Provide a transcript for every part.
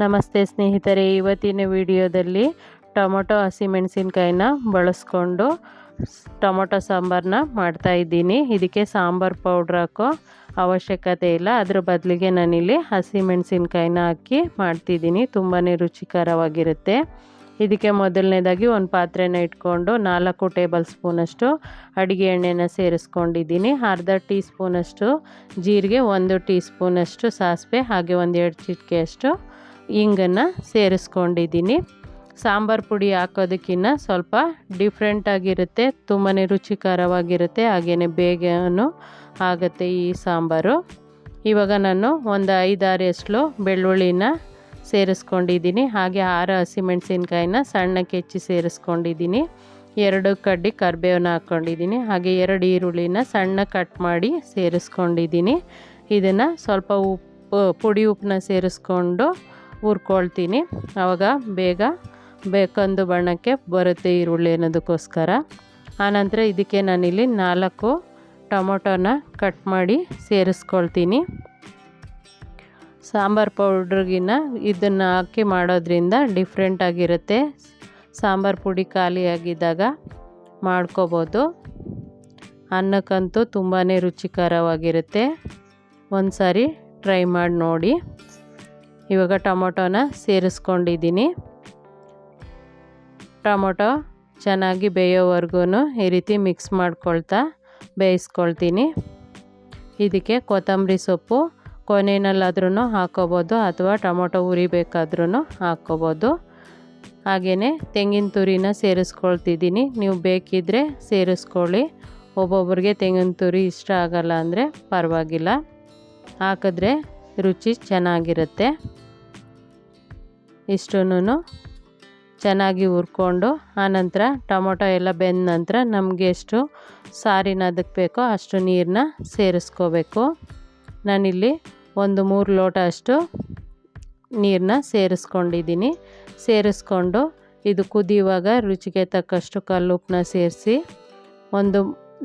ನಮಸ್ತೆ ಸ್ನೇಹಿತರೆ, ಇವತ್ತಿನ ವಿಡಿಯೋದಲ್ಲಿ ಟೊಮೊಟೊ ಹಸಿಮೆಣಸಿನ್ಕಾಯಿನ ಬಳಸ್ಕೊಂಡು ಟೊಮೊಟೊ ಸಾಂಬಾರನ್ನ ಮಾಡ್ತಾಯಿದ್ದೀನಿ. ಇದಕ್ಕೆ ಸಾಂಬಾರು ಪೌಡ್ರ್ ಹಾಕೋ ಅವಶ್ಯಕತೆ ಇಲ್ಲ. ಅದ್ರ ಬದಲಿಗೆ ನಾನಿಲ್ಲಿ ಹಸಿಮೆಣಸಿನ್ಕಾಯಿನ ಹಾಕಿ ಮಾಡ್ತಿದ್ದೀನಿ. ತುಂಬಾ ರುಚಿಕರವಾಗಿರುತ್ತೆ. ಇದಕ್ಕೆ ಮೊದಲನೇದಾಗಿ ಒಂದು ಪಾತ್ರೆನ ಇಟ್ಕೊಂಡು 4 ಟೇಬಲ್ ಸ್ಪೂನಷ್ಟು ಅಡುಗೆ ಎಣ್ಣೆನ ಸೇರಿಸ್ಕೊಂಡಿದ್ದೀನಿ. ಅರ್ಧ ಟೀ ಸ್ಪೂನಷ್ಟು ಜೀರಿಗೆ, 1 ಟೀ ಸ್ಪೂನಷ್ಟು ಸಾಸಿವೆ, ಹಾಗೆ 1-2 ಚಿಟಿಕೆಯಷ್ಟು ಹಿಂಗನ್ನು ಸೇರಿಸ್ಕೊಂಡಿದ್ದೀನಿ. ಸಾಂಬಾರು ಪುಡಿ ಹಾಕೋದಕ್ಕಿಂತ ಸ್ವಲ್ಪ ಡಿಫ್ರೆಂಟಾಗಿರುತ್ತೆ, ತುಂಬಾ ರುಚಿಕರವಾಗಿರುತ್ತೆ, ಹಾಗೆಯೇ ಬೇಗನೂ ಆಗುತ್ತೆ ಈ ಸಾಂಬಾರು. ಇವಾಗ ನಾನು ಒಂದು 5-6 ಎಸ್ಳು ಬೆಳ್ಳುಳ್ಳಿನ ಸೇರಿಸ್ಕೊಂಡಿದ್ದೀನಿ. ಹಾಗೆ 6 ಹಸಿಮೆಣಸಿನ್ಕಾಯಿನ ಸಣ್ಣಕ್ಕೆ ಹೆಚ್ಚಿ ಸೇರಿಸ್ಕೊಂಡಿದ್ದೀನಿ. 2 ಕಡ್ಡಿ ಕರಿಬೇವನ್ನ ಹಾಕ್ಕೊಂಡಿದ್ದೀನಿ. ಹಾಗೆ 2 ಈರುಳ್ಳಿನ ಸಣ್ಣ ಕಟ್ ಮಾಡಿ ಸೇರಿಸ್ಕೊಂಡಿದ್ದೀನಿ. ಇದನ್ನು ಸ್ವಲ್ಪ ಪುಡಿ ಉಪ್ಪನ್ನ ಸೇರಿಸ್ಕೊಂಡು ಹುರ್ಕೊಳ್ತೀನಿ. ಆವಾಗ ಬೇಗ ಕಂದು ಬಣ್ಣಕ್ಕೆ ಬರುತ್ತೆ ಈರುಳ್ಳಿ ಅನ್ನೋದಕ್ಕೋಸ್ಕರ. ಆನಂತರ ಇದಕ್ಕೆ ನಾನಿಲ್ಲಿ 4 ಟೊಮೊಟೊನ ಕಟ್ ಮಾಡಿ ಸೇರಿಸ್ಕೊಳ್ತೀನಿ. ಸಾಂಬಾರು ಪೌಡ್ರಿಗಿನ್ನ ಇದನ್ನು ಹಾಕಿ ಮಾಡೋದ್ರಿಂದ ಡಿಫ್ರೆಂಟಾಗಿರುತ್ತೆ. ಸಾಂಬಾರು ಪುಡಿ ಖಾಲಿಯಾಗಿದ್ದಾಗ ಮಾಡ್ಕೋಬೋದು. ಅನ್ನಕ್ಕಂತೂ ತುಂಬಾ ರುಚಿಕರವಾಗಿರುತ್ತೆ. ಒಂದು ಸಾರಿ ಟ್ರೈ ಮಾಡಿ ನೋಡಿ. ಇವಾಗ ಟೊಮೊಟೊನ ಸೇರಿಸ್ಕೊಂಡಿದ್ದೀನಿ. ಟೊಮೊಟೊ ಚೆನ್ನಾಗಿ ಬೇಯೋವರೆಗೂ ಈ ರೀತಿ ಮಿಕ್ಸ್ ಮಾಡ್ಕೊಳ್ತಾ ಬೇಯಿಸ್ಕೊಳ್ತೀನಿ. ಇದಕ್ಕೆ ಕೊತ್ತಂಬರಿ ಸೊಪ್ಪು ಕೊನೆಯಲ್ಲಾದ್ರೂ ಹಾಕ್ಕೋಬೋದು, ಅಥವಾ ಟೊಮೊಟೊ ಉರಿಬೇಕಾದ್ರೂ ಹಾಕ್ಕೋಬೋದು. ಹಾಗೆಯೇ ತೆಂಗಿನ ತುರಿನ ಸೇರಿಸ್ಕೊಳ್ತಿದ್ದೀನಿ. ನೀವು ಬೇಕಿದ್ದರೆ ಸೇರಿಸ್ಕೊಳ್ಳಿ. ಒಬ್ಬೊಬ್ರಿಗೆ ತೆಂಗಿನ ತುರಿ ಇಷ್ಟ ಆಗಲ್ಲ ಅಂದರೆ ಪರವಾಗಿಲ್ಲ, ಹಾಕಿದ್ರೆ ರುಚಿ ಚೆನ್ನಾಗಿರುತ್ತೆ. ಇಷ್ಟನ್ನು ಚೆನ್ನಾಗಿ ಹುರ್ಕೊಂಡು ಆನಂತರ ಟೊಮೊಟೊ ಎಲ್ಲ ಬೆಂದ ನಂತರ ನಮಗೆ ಎಷ್ಟು ಸಾರಿನ ಅದಕ್ಕೆ ಬೇಕೋ ಅಷ್ಟು ನೀರನ್ನ ಸೇರಿಸ್ಕೋಬೇಕು. ನಾನಿಲ್ಲಿ ಒಂದು 3 ಲೋಟ ಅಷ್ಟು ನೀರನ್ನ ಸೇರಿಸ್ಕೊಂಡಿದ್ದೀನಿ. ಸೇರಿಸ್ಕೊಂಡು ಇದು ಕುದಿಯುವಾಗ ರುಚಿಗೆ ತಕ್ಕಷ್ಟು ಕಲ್ಲುಪ್ಪನ್ನ ಸೇರಿಸಿ ಒಂದು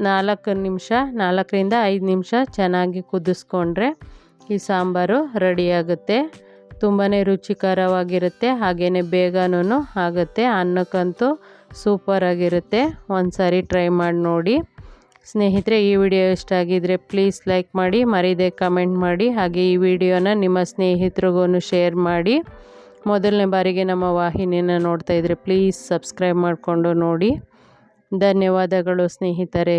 4 ನಿಮಿಷ 4ರಿಂದ 5 ನಿಮಿಷ ಚೆನ್ನಾಗಿ ಕುದಿಸ್ಕೊಂಡ್ರೆ ಈ ಸಾಂಬಾರು ರೆಡಿಯಾಗುತ್ತೆ. ತುಂಬಾ ರುಚಿಕರವಾಗಿರುತ್ತೆ, ಹಾಗೆಯೇ ಬೇಗನೂ ಆಗುತ್ತೆ. ಅನ್ನಕ್ಕಂತೂ ಸೂಪರಾಗಿರುತ್ತೆ. ಒಂದು ಸಾರಿ ಟ್ರೈ ಮಾಡಿ ನೋಡಿ ಸ್ನೇಹಿತರೆ. ಈ ವಿಡಿಯೋ ಇಷ್ಟ ಆಗಿದ್ದರೆ ಪ್ಲೀಸ್ ಲೈಕ್ ಮಾಡಿ, ಮರೀದೆ ಕಮೆಂಟ್ ಮಾಡಿ. ಹಾಗೆ ಈ ವಿಡಿಯೋನ ನಿಮ್ಮ ಸ್ನೇಹಿತರಿಗೂ ಶೇರ್ ಮಾಡಿ. ಮೊದಲನೇ ಬಾರಿಗೆ ನಮ್ಮ ವಾಹಿನಿಯನ್ನು ನೋಡ್ತಾ ಇದ್ದರೆ ಪ್ಲೀಸ್ ಸಬ್ಸ್ಕ್ರೈಬ್ ಮಾಡಿಕೊಂಡು ನೋಡಿ. ಧನ್ಯವಾದಗಳು ಸ್ನೇಹಿತರೆ.